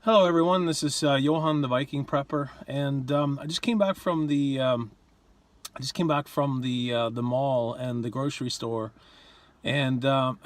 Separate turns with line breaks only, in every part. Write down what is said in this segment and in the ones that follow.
Hello everyone, this is Johan the Viking Prepper, and I just came back from the mall and the grocery store, and I'm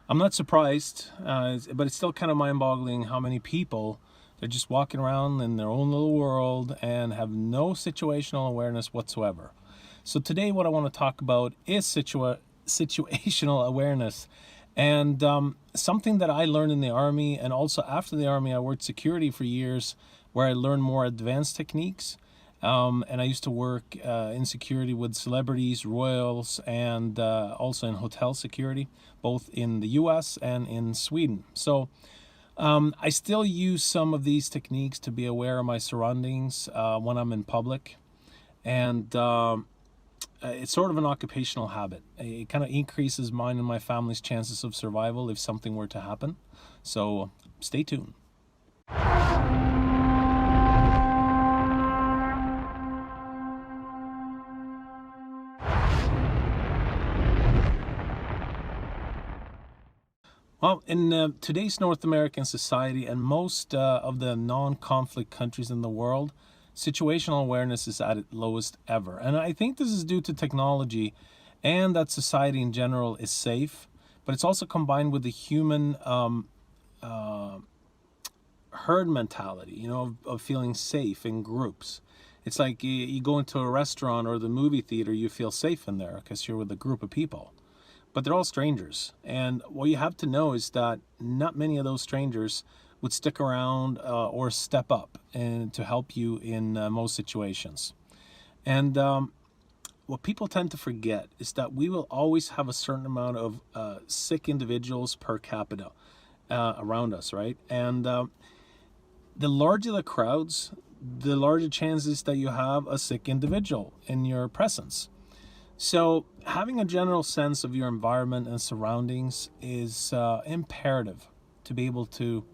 not surprised, but it's still kind of mind-boggling how many people they're just walking around in their own little world and have no situational awareness whatsoever. So today, what I want to talk about is situational awareness. And something that I learned in the Army, and also after the Army, I worked security for years, where I learned more advanced techniques. And I used to work in security with celebrities, royals, and also in hotel security, both in the US and in Sweden. So I still use some of these techniques to be aware of my surroundings when I'm in public. And it's sort of an occupational habit. It kind of increases mine and my family's chances of survival if something were to happen. So stay tuned. Well, in today's North American society and most of the non-conflict countries in the world, situational awareness is at its lowest ever. And I think this is due to technology and that society in general is safe, but it's also combined with the human herd mentality, of feeling safe in groups. It's like you go into a restaurant or the movie theater, you feel safe in there because you're with a group of people. But they're all strangers. And what you have to know is that not many of those strangers would stick around or step up and to help you in most situations. And what people tend to forget is that we will always have a certain amount of sick individuals per capita around us, right? And the larger the crowds, the larger chances that you have a sick individual in your presence. So having a general sense of your environment and surroundings is imperative to be able to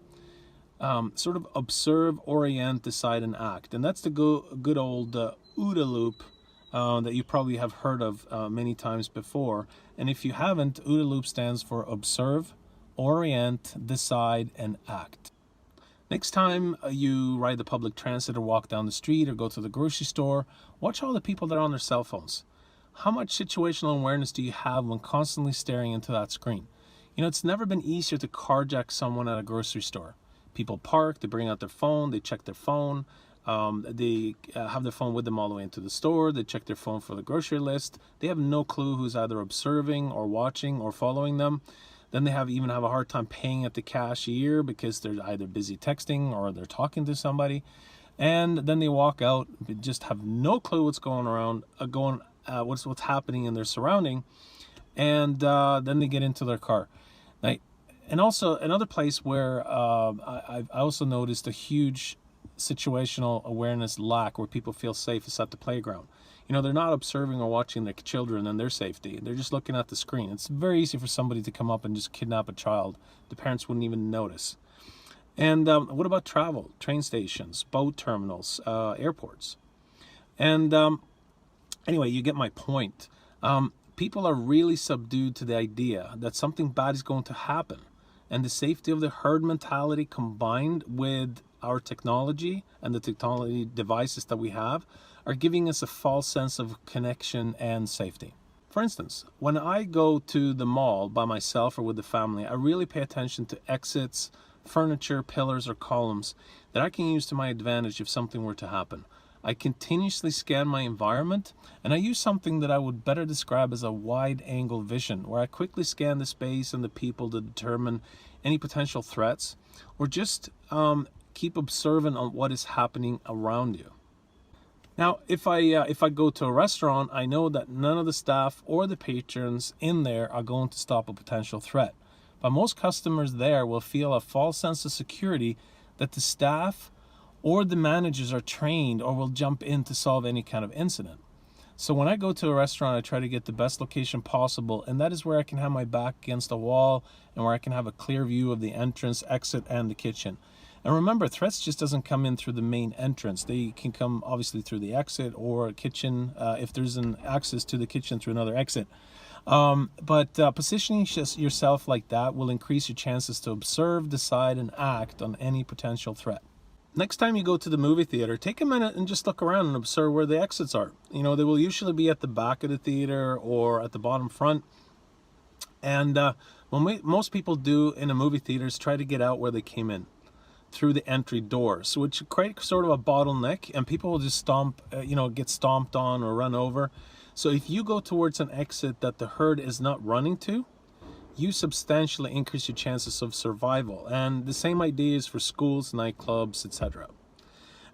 sort of observe, orient, decide, and act. And that's the good old OODA loop that you probably have heard of many times before. And if you haven't, OODA loop stands for observe, orient, decide, and act. Next time you ride the public transit or walk down the street or go to the grocery store, watch all the people that are on their cell phones. How much situational awareness do you have when constantly staring into that screen? It's never been easier to carjack someone at a grocery store. People park, they bring out their phone, they check their phone, they have their phone with them all the way into the store, they check their phone for the grocery list. They have no clue who's either observing or watching or following them. Then they even have a hard time paying at the cashier because they're either busy texting or they're talking to somebody. And then they walk out, they just have no clue what's going around, what's happening in their surrounding, and then they get into their car. And also another place where I also noticed a huge situational awareness lack where people feel safe is at the playground. They're not observing or watching their children and their safety. They're just looking at the screen. It's very easy for somebody to come up and just kidnap a child. The parents wouldn't even notice. And what about travel, train stations, boat terminals, airports? And anyway, you get my point. People are really subdued to the idea that something bad is going to happen. And the safety of the herd mentality combined with our technology and the technology devices that we have are giving us a false sense of connection and safety. For instance, when I go to the mall by myself or with the family, I really pay attention to exits, furniture, pillars, or columns that I can use to my advantage if something were to happen. I continuously scan my environment, and I use something that I would better describe as a wide-angle vision, where I quickly scan the space and the people to determine any potential threats, or just keep observant on what is happening around you. Now, if I go to a restaurant, I know that none of the staff or the patrons in there are going to stop a potential threat. But most customers there will feel a false sense of security that the staff or the managers are trained or will jump in to solve any kind of incident. So when I go to a restaurant, I try to get the best location possible, and that is where I can have my back against a wall and where I can have a clear view of the entrance, exit, and the kitchen. And remember, threats just doesn't come in through the main entrance. They can come obviously through the exit or kitchen if there's an access to the kitchen through another exit. But positioning yourself like that will increase your chances to observe, decide, and act on any potential threat. Next time you go to the movie theater, take a minute and just look around and observe where the exits are. They will usually be at the back of the theater or at the bottom front. And most people do in a movie theater is try to get out where they came in, through the entry doors, which create sort of a bottleneck, and people will just get stomped on or run over. So if you go towards an exit that the herd is not running to, you substantially increase your chances of survival. And the same idea is for schools, nightclubs, etc.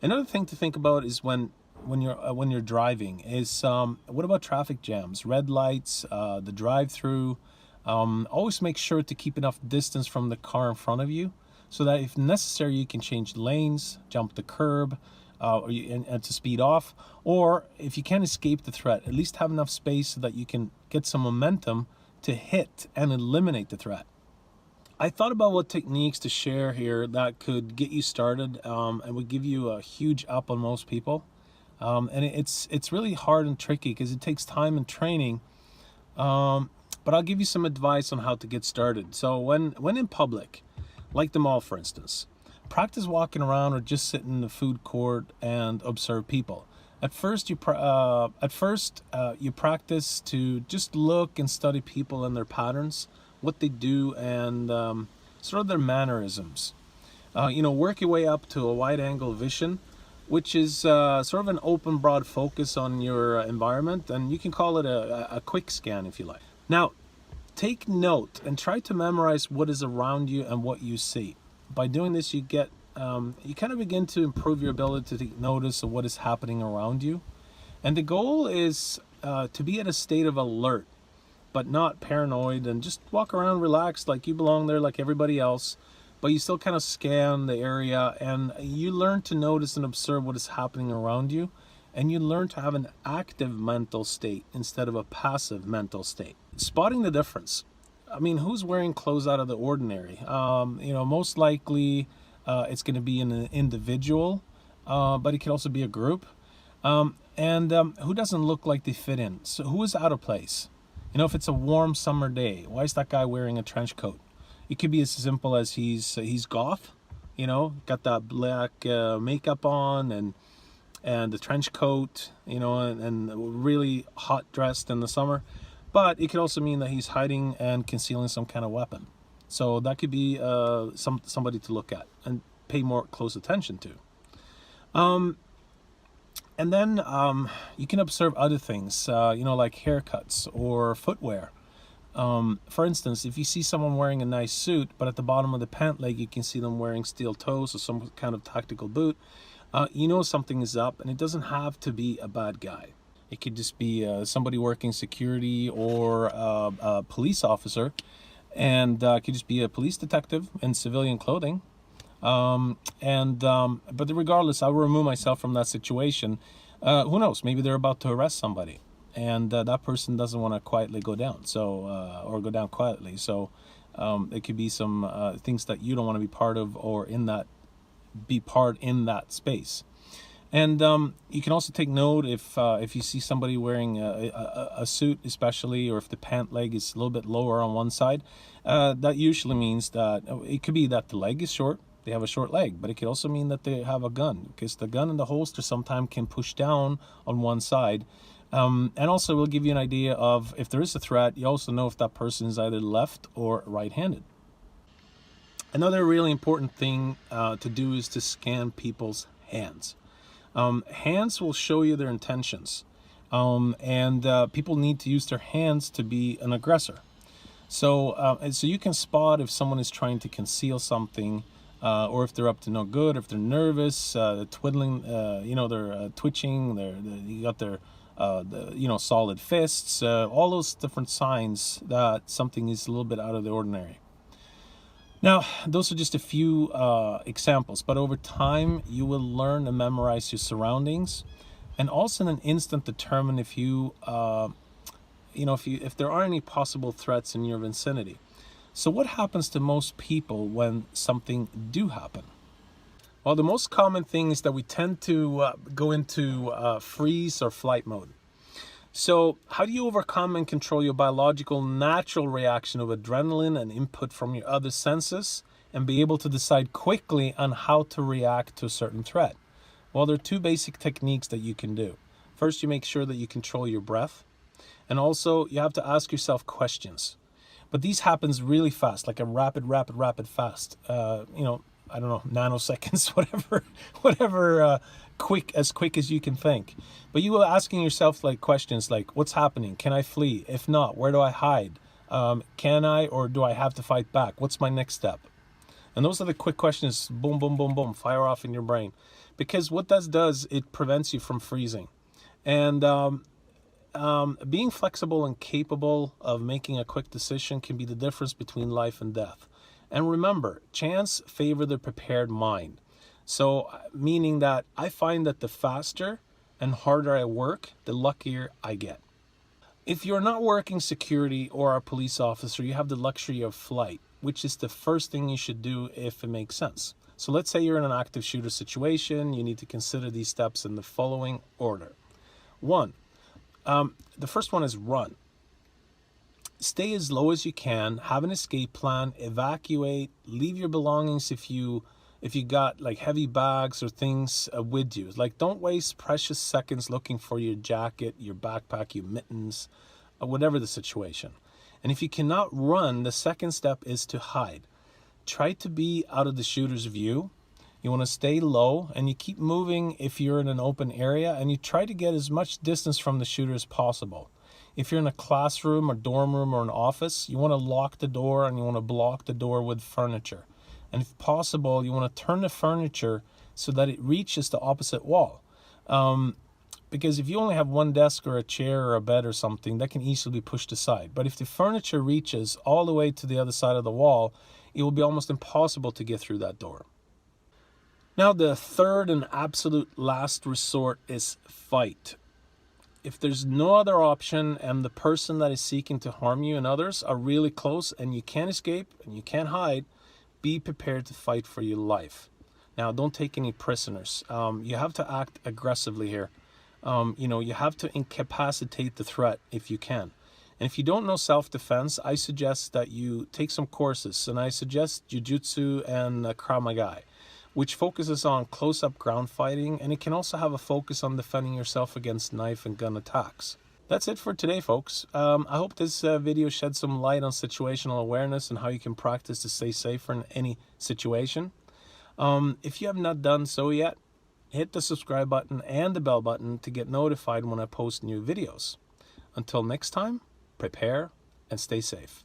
Another thing to think about is when you're driving is what about traffic jams, red lights, the drive-through. Always make sure to keep enough distance from the car in front of you, so that if necessary you can change lanes, jump the curb, and to speed off. Or if you can't escape the threat, at least have enough space so that you can get some momentum to hit and eliminate the threat. I thought about what techniques to share here that could get you started and would give you a huge up on most people. And it's really hard and tricky because it takes time and training. But I'll give you some advice on how to get started. So when in public, like the mall for instance, practice walking around or just sit in the food court and observe people. At first you practice to just look and study people and their patterns, what they do, and sort of their mannerisms. Work your way up to a wide angle vision, which is sort of an open, broad focus on your environment, and you can call it a quick scan if you like. Now, take note and try to memorize what is around you and what you see. By doing this, you kind of begin to improve your ability to take notice of what is happening around you. And the goal is to be at a state of alert, but not paranoid, and just walk around relaxed like you belong there like everybody else, but you still kind of scan the area, and you learn to notice and observe what is happening around you, and you learn to have an active mental state instead of a passive mental state. Spotting the difference. I mean, who's wearing clothes out of the ordinary? Most likely it's going to be an individual, but it could also be a group. And who doesn't look like they fit in? So who is out of place? If it's a warm summer day, why is that guy wearing a trench coat? It could be as simple as he's goth, got that black makeup on and the trench coat, and really hot dressed in the summer. But it could also mean that he's hiding and concealing some kind of weapon. So that could be somebody to look at and pay more close attention to. And then you can observe other things, like haircuts or footwear. For instance, if you see someone wearing a nice suit, but at the bottom of the pant leg you can see them wearing steel toes or some kind of tactical boot, something is up, and it doesn't have to be a bad guy. It could just be somebody working security or a police officer, and it could just be a police detective in civilian clothing. But regardless, I will remove myself from that situation. Who knows? Maybe they're about to arrest somebody, and that person doesn't want to quietly go down, or go down quietly. So it could be some things that you don't want to be part of, or be part in that space. And you can also take note if you see somebody wearing a suit, especially, or if the pant leg is a little bit lower on one side. That usually means that it could be that the leg is short. They have a short leg, but it could also mean that they have a gun, because the gun and the holster sometimes can push down on one side. And also will give you an idea of if there is a threat. You also know if that person is either left or right-handed. Another really important thing to do is to scan people's hands. Hands will show you their intentions, and people need to use their hands to be an aggressor. So you can spot if someone is trying to conceal something, or if they're up to no good, if they're nervous, twiddling, they're twitching, you got their solid fists, all those different signs that something is a little bit out of the ordinary. Now, those are just a few examples, but over time you will learn to memorize your surroundings, and also in an instant determine if if there are any possible threats in your vicinity. So what happens to most people when something do happen? Well, the most common thing is that we tend to go into freeze or flight mode. So how do you overcome and control your biological natural reaction of adrenaline and input from your other senses and be able to decide quickly on how to react to a certain threat? Well, there are two basic techniques that you can do. First, you make sure that you control your breath. And also, you have to ask yourself questions. But these happens really fast, like a rapid fast. I don't know, nanoseconds, whatever, quick as you can think. But you are asking yourself like questions like, what's happening? Can I flee? If not, where do I hide? Can I or do I have to fight back? What's my next step? And those are the quick questions, boom, boom, boom, boom, fire off in your brain. Because what that does, it prevents you from freezing. And being flexible and capable of making a quick decision can be the difference between life and death. And remember, chance favors the prepared mind. So, meaning that I find that the faster and harder I work, the luckier I get. If you're not working security or a police officer, you have the luxury of flight, which is the first thing you should do if it makes sense. So let's say you're in an active shooter situation, you need to consider these steps in the following order. 1, the first one is run. Stay as low as you can, have an escape plan, evacuate, leave your belongings if you got like heavy bags or things with you. Like, don't waste precious seconds looking for your jacket, your backpack, your mittens, whatever the situation. And if you cannot run, the second step is to hide. Try to be out of the shooter's view. You want to stay low, and you keep moving if you're in an open area, and you try to get as much distance from the shooter as possible. If you're in a classroom or dorm room or an office, you want to lock the door and you want to block the door with furniture. And if possible, you want to turn the furniture so that it reaches the opposite wall. Because if you only have one desk or a chair or a bed or something, that can easily be pushed aside. But if the furniture reaches all the way to the other side of the wall, it will be almost impossible to get through that door. Now, the third and absolute last resort is fight. If there's no other option and the person that is seeking to harm you and others are really close and you can't escape and you can't hide, be prepared to fight for your life. Now, don't take any prisoners. You have to act aggressively here. You have to incapacitate the threat if you can. And if you don't know self-defense, I suggest that you take some courses. And I suggest Jiu-Jitsu and Krav Maga, which focuses on close-up ground fighting, and it can also have a focus on defending yourself against knife and gun attacks. That's it for today, folks. I hope this video shed some light on situational awareness and how you can practice to stay safer in any situation. If you have not done so yet, hit the subscribe button and the bell button to get notified when I post new videos. Until next time, prepare and stay safe.